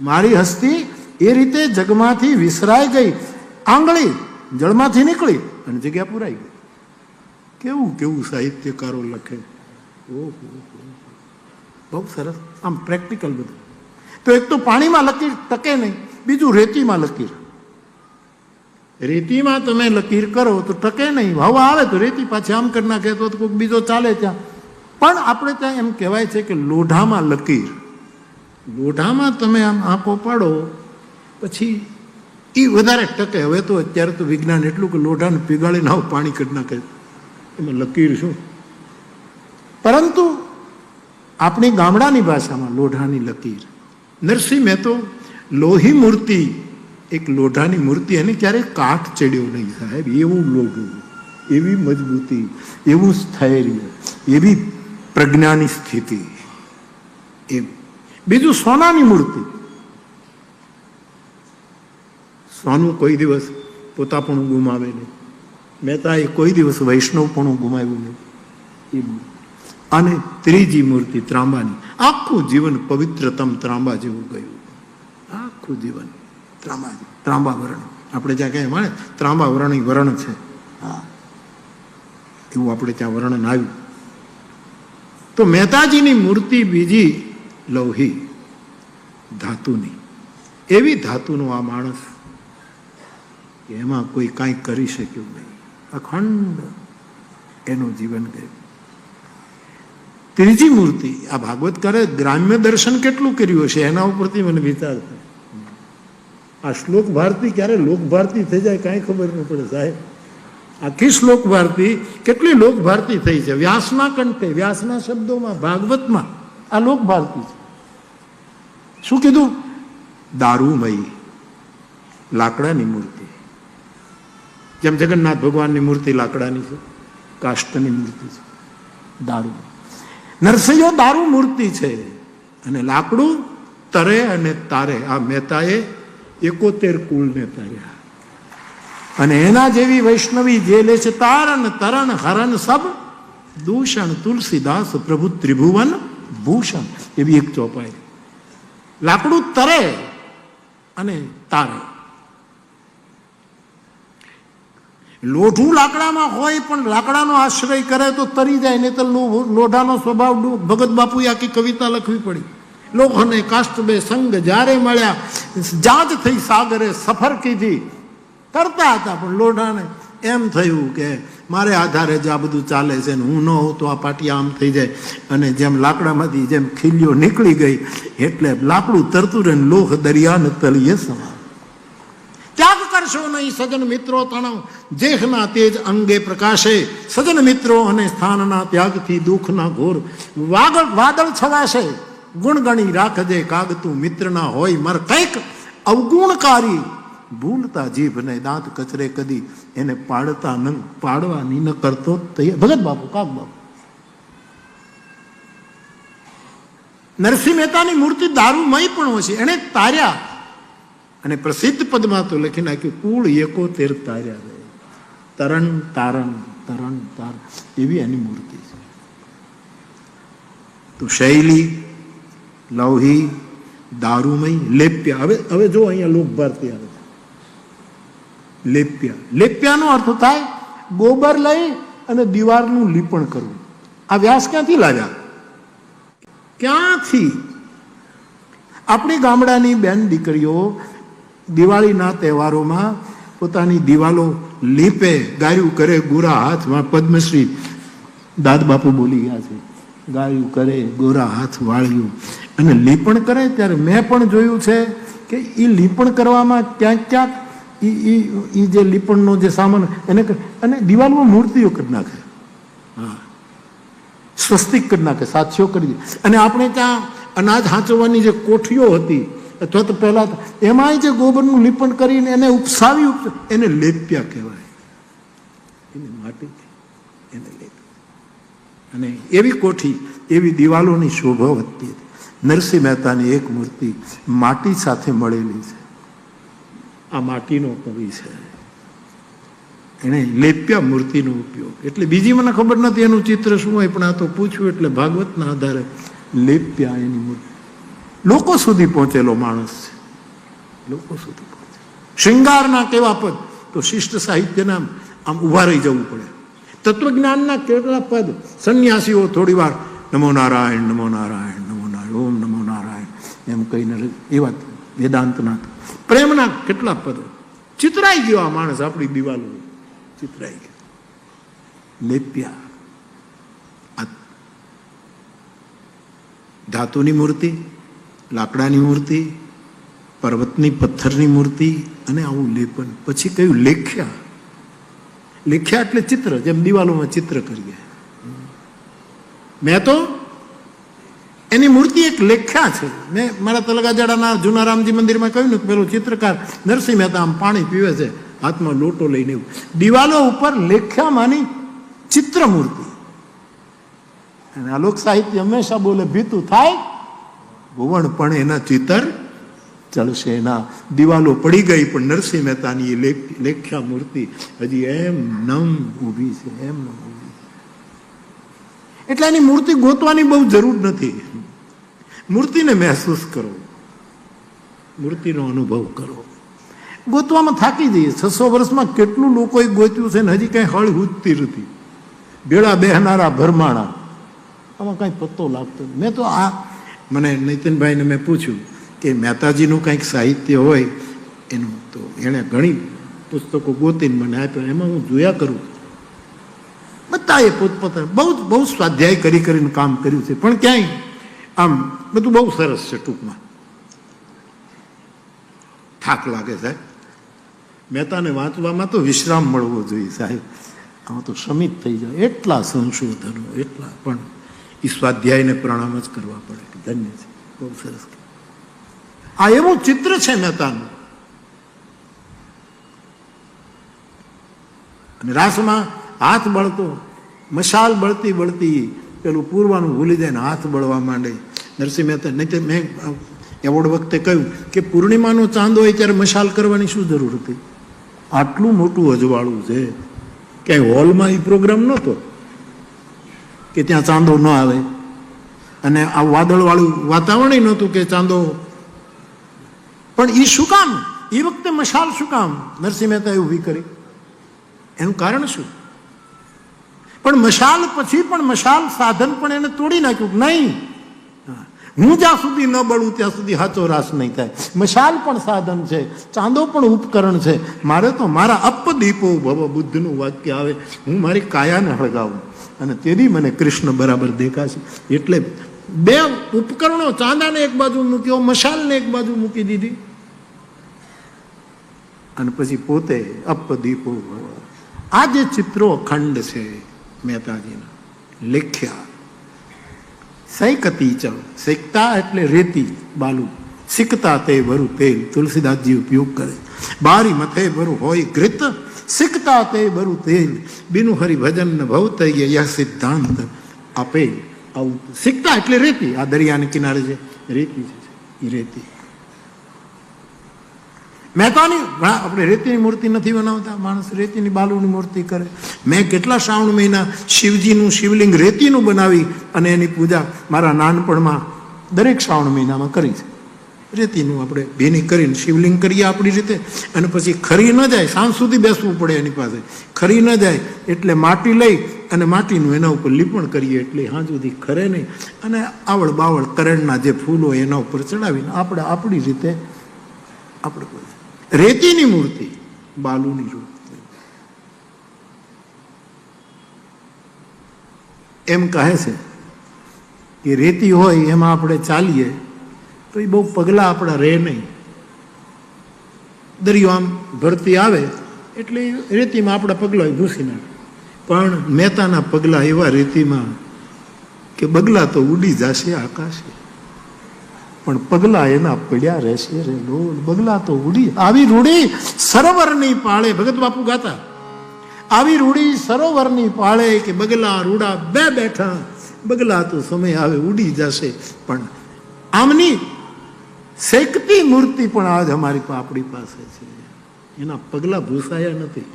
મારી હસ્તી એ રીતે જગમાંથી વિસરાઈ ગઈ. આંગળી જળમાંથી નીકળી અને જગ્યા પુરાઈ ગઈ. કેવું કેવું સાહિત્યકારો લખે. ઓહો, બહુ સરસ, આમ પ્રેક્ટિકલ બધું. તો એક તો પાણીમાં લકીર ટકે નહીં, બીજું રેતીમાં લકીર. રેતીમાં તમે લકીર કરો તો ટકે નહીં, હવા આવે તો રેતી પાછી આમ કરી નાખે તો કોઈક બીજો ચાલે ત્યાં. પણ આપણે ત્યાં એમ કહેવાય છે કે લોઢામાં લકીર, લોઢામાં તમે આમ આંખો પાડો પછી એ વધારે ટકે. હવે તો અત્યારે તો વિજ્ઞાન એટલું કે લોઢાને પીગાળીને આવું પાણી કરી નાખે, એમાં લકીર શું. પરંતુ આપણી ગામડાની ભાષામાં લોઢાની લકીર. નરસિંહ મહેતો લોહી મૂર્તિ, એક લોઢાની મૂર્તિ, એને ક્યારેય કાટ ચડ્યો નહીં સાહેબ. એવું લોઢું, એવી મજબૂતી, એવું સ્થૈર્ય, એવી પ્રજ્ઞાની સ્થિતિ. એમ બીજું સોનાની મૂર્તિ. સોનું કોઈ દિવસ પોતાપણું ગુમાવે નહીં. મહેતાએ કોઈ દિવસ વૈષ્ણવપણું ગુમાવ્યું નહીં. અને ત્રીજી મૂર્તિ ત્રાંબાની. આખું જીવન પવિત્રતમ ત્રાંબા જેવું ગયું, આખું જીવન ત્રાંબા વરણ. આપણે જ્યાં કહીએ મળે ત્રાંબા વરણી વરણ છે, હા એવું આપણે ત્યાં વર્ણન આવ્યું. તો મહેતાજીની મૂર્તિ બીજી લોહી ધાતુની, એવી ધાતુનો આ માણસ, એમાં કોઈ કાંઈ કરી શક્યું નહીં. અખંડ એનું જીવન ગયું. ત્રીજી મૂર્તિ, આ ભાગવતકારે ગ્રામ્ય દર્શન કેટલું કર્યું હશે એના ઉપરથી મને વિચાર થાય. આ શ્લોક ભારતી ક્યારે લોક ભારતી થઈ જાય કાંઈ ખબર ન પડે સાહેબ. આખી શ્લોક ભારતી કેટલી લોક ભારતી થઈ છે. વ્યાસના કંઠે, વ્યાસના શબ્દોમાં, ભાગવતમાં આ લોક ભારતી છે. શું કીધું? દારૂમયી, લાકડાની મૂર્તિ. જેમ જગન્નાથ ભગવાનની મૂર્તિ લાકડાની છે, કાષ્ટની મૂર્તિ છે. દારૂ, નરસિંહો દારૂ મૂર્તિ છે. અને લાકડું તરે અને તારે. આ મહેતાએ 71 કુળને તાર્યા. અને એના જેવી વૈષ્ણવી જે લે છે તારણ તરણ હરણ સબ દૂષણ, તુલસીદાસ પ્રભુ ત્રિભુવન ભૂષણ. એવી એક ચોપાઈ. લાકડું તરે અને તારે. લોઢું લાકડામાં હોય પણ લાકડાનો આશ્રય કરે તો તરી જાય, નહીં તો લોઢાનો સ્વભાવ. ભગત બાપુએ આખી કવિતા લખવી પડી. લોહને કાષ્ટબે સંગ જ્યારે મળ્યા, જાજ થઈ સાગરે સફર કીધી. કરતા હતા પણ લોઢાને એમ થયું કે મારે આધારે જ આ બધું ચાલે છે ને હું ન હોઉં તો આ પાટિયા આમ થઈ જાય. અને જેમ લાકડામાંથી જેમ ખીલીઓ નીકળી ગઈ એટલે લાકડું તરતું રહે, લોહ દરિયાને તળિયે સમા. ત્યાગ કરશો નહીં સજન મિત્રો તણવ, જેહના તેજ અંગે પ્રકાશે. સજન મિત્રો અને સ્થાનના ત્યાગથી દુઃખના ઘોર વાદળ છવાશે. ગુણ ગણી રાખજે કાગતું મિત્રના હોય મર કંઈક અવગુણકારી. ભૂલતા જીભને દાંત કચરે કદી, એને પાડવાની ન કરતો તૈયાર. ભગત બાપુ, કાગ બાપુ. નરસિંહ મહેતાની મૂર્તિ દારૂમય પણ હોય છે, એને તાર્યા. અને પ્રસિદ્ધ પદમાં તો લખી નાખ્યું કુળ 71 તાર્યા રહે. તરણ તારણ તરણ તાર, એવી એની મૂર્તિ છે. તો શૈલી, લૌહી, દારૂમય, લેપ્ય. હવે જો અહીંયા લોક ભારતી આવે છે. લેપ્યા, લેપ્યાનો અર્થ થાય ગોબર લઈ અને દીવારનું લીપણ કરવું. આ વ્યાસ ક્યાંથી લાવ્યા? ક્યાંથી? આપણી ગામડાની બેન દીકરીઓ દિવાળીના તહેવારોમાં પોતાની દિવાલો લીપે, ગાયું કરે, ગોરા હાથમાં. પદ્મશ્રી દાદ બાપુ બોલી ગયા છે, ગાયું કરે, ગોરા હાથ વાળ્યું અને લીપણ કરે. ત્યારે મેં પણ જોયું છે કે એ લીપણ કરવામાં ક્યાંક ક્યાંક એ જે લીપણનો જે સામાન એને અને દિવાલમાં મૂર્તિઓ કરી નાખે. હા, સ્વસ્તિક કરી નાખે, સાથીઓ કરી દે. અને આપણે ત્યાં અનાજ હાંચવવાની જે કોઠીઓ હતી અથવા તો પહેલા એમાંય જે ગોબરનું લીપણ કરીને એને ઉપસાવી, એને લેપ્યા કહેવાય. એને માટીથી એને લેપ્યા. અને એવી કોઠી, એવી દિવાલોની શોભા વધતી હતી. નરસિંહ મહેતાની એક મૂર્તિ માટી સાથે મળેલી છે. આ માટીનો કવિ છે, એને લેપ્યા મૂર્તિનો ઉપયોગ. એટલે બીજી મને ખબર નથી એનું ચિત્ર શું હોય, પણ આ તો પૂછ્યું એટલે ભાગવતના આધારે લેપ્યા એની મૂર્તિ. લોકો સુધી પહોંચેલો માણસ છે, લોકો સુધી પહોંચે. શૃંગારના કેવા પદ, તો શિષ્ટ સાહિત્યના આમ ઉભા રહી જવું પડે. તત્વજ્ઞાનના કેટલા પદ, સંન્યાસીઓ થોડી વાર નમો નારાયણ, નમો નારાયણ, નમો નારાયણ, ઓમ નમો નારાયણ, એમ કહીને એ વાત વેદાંતના પ્રેમના કેટલા પદો. ચિતરાઈ ગયો આ માણસ, આપણી દિવાલો ચિતરાઈ ગયો. લેપ્યા આ ધાતુની મૂર્તિ, લાકડાની મૂર્તિ, પર્વતની પથ્થરની મૂર્તિ અને આવું લેપન. પછી કયું લેખ્યા. લેખ્યા એટલે ચિત્ર, જેમ દિવાલોમાં ચિત્ર કરીએ. મેં તો એની મૂર્તિ એક લેખ્યા છે. મેં મારા તલગાજાડાના જૂના રામજી મંદિરમાં કહ્યું ને, પેલો ચિત્રકાર નરસિંહ મહેતા આમ પાણી પીવે છે હાથમાં લોટો લઈને. એવું દિવાલો ઉપર લેખ્યામાંની ચિત્ર મૂર્તિ. અને આ લોક સાહિત્ય હંમેશા બોલે ભીતું થાય ભુવન પણ એના ચિત્ર ચાલશે. એના દિવાલો પડી ગઈ પણ નરસિંહ મહેતાની એ લેખ્યા મૂર્તિ હજી એમ નમ ઊભી છે, એમ નમ ઊભી છે. એટલે એની મૂર્તિ ગોતવાની બહુ જરૂર નથી. મૂર્તિને મહેસૂસ કરો, મૂર્તિનો અનુભવ કરો. ગોતવામાં થાકી જઈએ. 600 વર્ષમાં કેટલું લોકોએ ગોત્યું છે ને હજી કઈ હળ હુજતી નથી. ભેળા બેહનારા ભરમાણા, આમાં કઈ પત્તો લાગતો. મેં તો આ મને નીતિનભાઈને મેં પૂછ્યું કે મહેતાજીનું કંઈક સાહિત્ય હોય એનું, તો એણે ઘણી પુસ્તકો ગોતીને મને આપ્યા. એમાં હું જોયા કરું, બધા એ પોતપોતાને બહુ સ્વાધ્યાય કરીને કામ કર્યું છે. પણ ક્યાંય આમ બધું બહુ સરસ છે. ટૂંકમાં થાક લાગે સાહેબ. મહેતાને વાંચવામાં તો વિશ્રામ મળવો જોઈએ સાહેબ. આમાં તો સમિત થઈ જાય. એટલા સંશોધનો, એટલા. પણ એ સ્વાધ્યાયને પ્રણામ જ કરવા પડે. ધન્ય છે, બહુ સરસ. આ એવું ચિત્ર છે મહેતાનું. અને રાસમાં હાથ બળતો, મશાલ બળતી બળતી પેલું પૂરવાનું ભૂલી જાય ને હાથ બળવા માંડે. નરસિંહ મહેતા નહીં, મેં એવોર્ડ વખતે કહ્યું કે પૂર્ણિમાનો ચાંદો હોય ત્યારે મશાલ કરવાની શું જરૂર હતી? આટલું મોટું અજવાળું છે. ક્યાંય હોલમાં એ પ્રોગ્રામ નહોતો કે ત્યાં ચાંદો ન આવે, અને આ વાદળવાળું વાતાવરણ નહોતું કે ચાંદો. પણ એ શું કામ એ વખતે મશાલ શું કામ નરસિંહ મહેતાએ ઊભી કરી? એનું કારણ શું? પણ મશાલ પછી પણ મશાલ સાધન પણ એને તોડી નાખ્યું. નહીં, હું જ્યાં સુધી ન બળું ત્યાં સુધી સાચો રાસ નહીં થાય. મશાલ પણ સાધન છે, ચાંદો પણ ઉપકરણ છે. મારે તો મારા અપદીપો ભવ, બુદ્ધનું વાક્ય આવે, હું મારી કાયાને હળગાવું અને તેથી મને કૃષ્ણ બરાબર દેખાશે. એટલે બે ઉપકરણો, ચાંદાને એક બાજુ મૂક્યો, મશાલને એક બાજુ મૂકી દીધી, અને પછી પોતે અપદીપો ભવ. આ જે ચિત્રો અખંડ છે મહેતાજીના લેખ્યા. સૈકતી ચલ, સૈકતા એટલે રેતી બાલુ, સિકતા તે ભરું તેલ. તુલસીદાસજી ઉપયોગ કરે. બારી મથે ભરું હોય ઘૃત, સિકતા તે ભરું તેલ. બિનુ હરિભજન ન ભવ યહ સિદ્ધાંત આપે. આવું સિકતા એટલે રેતી. આ દરિયાના કિનારે જે રેતી છે એ રેતી. મહેતાની આપણે રેતીની મૂર્તિ નથી બનાવતા. માણસ રેતીની બાલુની મૂર્તિ કરે. મેં કેટલા શ્રાવણ મહિના શિવજીનું શિવલિંગ રેતીનું બનાવી અને એની પૂજા મારા નાનપણમાં દરેક શ્રાવણ મહિનામાં કરી છે. રેતીનું આપણે ભેની કરીને શિવલિંગ કરીએ આપણી રીતે, અને પછી ખરી ન જાય, સાંજ સુધી બેસવું પડે એની પાસે. ખરી ન જાય એટલે માટી લઈ અને માટીનું એના ઉપર લીપણ કરીએ એટલે સાંજ સુધી ખરે નહીં. અને આવળ બાવળ કરણના જે ફૂલો એના ઉપર ચડાવીને આપણે આપણી રીતે આપણે રેતીની મૂર્તિ, બાલુની મૂર્તિ. એમ કહે છે કે રેતી હોય એમાં આપણે ચાલીએ તો એ બહુ પગલા આપણા રહે નહીં. દરિયો આમ ભરતી આવે એટલે રેતીમાં આપણા પગલા ઘૂસી નાખે. પણ મહેતાના પગલા એવા રેતીમાં કે બગલા તો ઉડી જશે આકાશે, પણ પગલા એના પડ્યા રહેશે રે લોલ. બગલા તો ઉડી. આવી રૂડી સરોવરની પાળે, ભગત બાપુ ગાતા, આવી રૂડી સરોવરની પાળે કે બગલા રૂડા બે બેઠા. બગલા તો સમય આવે ઉડી જશે, પણ આમની શેકતી મૂર્તિ પણ આજ અમારી આપણી પાસે છે. એના પગલા ભૂસાયા નથી.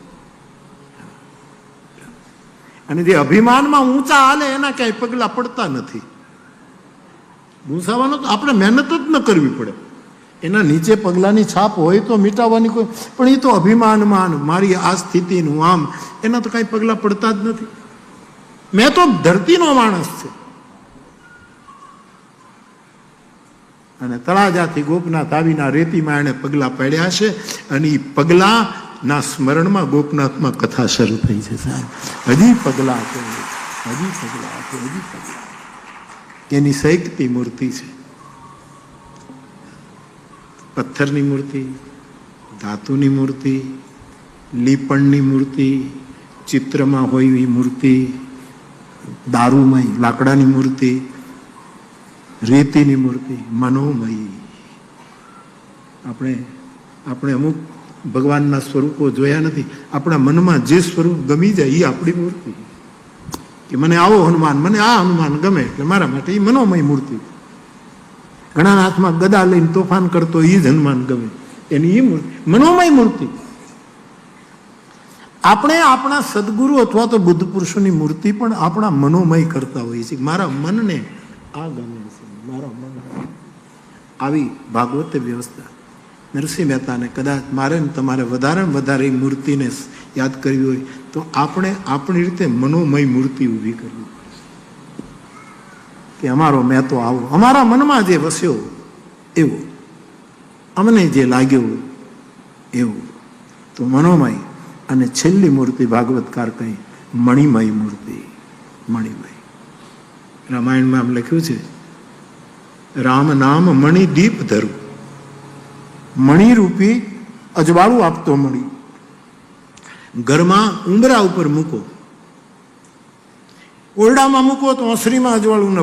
અને જે અભિમાનમાં ઊંચા હાલે એના ક્યાંય પગલા પડતા નથી. ભૂસાવાનો તો આપણે મહેનત જ ન કરવી પડે. એના નીચે પગલાની છાપ હોય તો મિટાવવાની કોઈ, પણ એ તો અભિમાનમાં મારી આ સ્થિતિનું આમ, એના તો કાંઈ પગલા પડતા જ નથી. મેં તો ધરતીનો માણસ છે. અને તળાજાથી ગોપનાથ આવીને રેતીમાં એણે પગલા પડ્યા છે અને એ પગલાના સ્મરણમાં ગોપનાથમાં કથા શરૂ થઈ છે સાહેબ. હજી પગલા આપે, હજી પગલા આપે, હજી પગલા. એની સૈકતી મૂર્તિ છે, પથ્થરની મૂર્તિ, ધાતુની મૂર્તિ, લીપણની મૂર્તિ, ચિત્રમાં હોય એવી મૂર્તિ, દારૂમય લાકડાની મૂર્તિ, રેતીની મૂર્તિ, મનોમયી. આપણે અમુક ભગવાનના સ્વરૂપો જોયા નથી. આપણા મનમાં જે સ્વરૂપ ગમી જાય એ આપણી મૂર્તિ. કે મને આવો હનુમાન, મને આ હનુમાન ગમે એટલે મારા માટે એ મનોમય મૂર્તિ. ઘણાના હાથમાં ગદા લઈને તોફાન કરતો એ જ હનુમાન ગમે, એની એ મૂર્તિ મનોમય મૂર્તિ. આપણે આપણા સદગુરુ અથવા તો બુદ્ધ પુરુષોની મૂર્તિ પણ આપણા મનોમય કરતા હોઈએ છીએ. મારા મનને આ ગમે છે, મારા મન. આવી ભાગવત વ્યવસ્થા. નરસિંહ મહેતાને કદાચ મારે ને તમારે વધારે મૂર્તિને યાદ કરવી હોય તો આપણે આપણી રીતે મનોમય મૂર્તિ ઊભી કરવી પડશે. કે અમારો મેં તો આવો, અમારા મનમાં જે વસ્યો એવો, અમને જે લાગ્યો એવું. તો મનોમય. અને છેલ્લી મૂર્તિ ભાગવતકાર કહી મણિમય મૂર્તિ. મણિમય. રામાયણમાં આમ લખ્યું છે, રામ નામ મણિ દીપ ધરું. મણિરૂપી અજવાળું આપતો મણી ઘરમાં ઉંબરા ઉપર મૂકો, ઓરડામાં મૂકો તો ઓસરીમાં અજવાળું ન,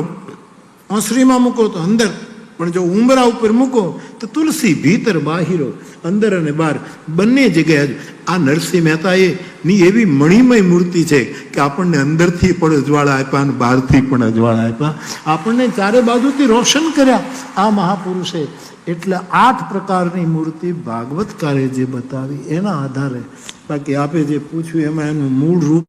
ઓસરીમાં મૂકો તો અંદર, પણ જો ઉંબરા ઉપર મૂકો તો તુલસી ભીતર બાહિરો, અંદર અને બહાર બંને જગ્યાએ. આ નરસિંહ મહેતાએ ની એવી મણિમય મૂર્તિ છે કે આપણને અંદરથી પણ અજવાળા આપ્યા અને બહારથી પણ અજવાળા આપ્યા, આપણને ચારે બાજુથી રોશન કર્યા આ મહાપુરુષે. એટલે 8 પ્રકારની મૂર્તિ ભાગવતકારે જે બતાવી એના આધારે. બાકી આપે જે પૂછ્યું એમાં એનું મૂળ રૂપ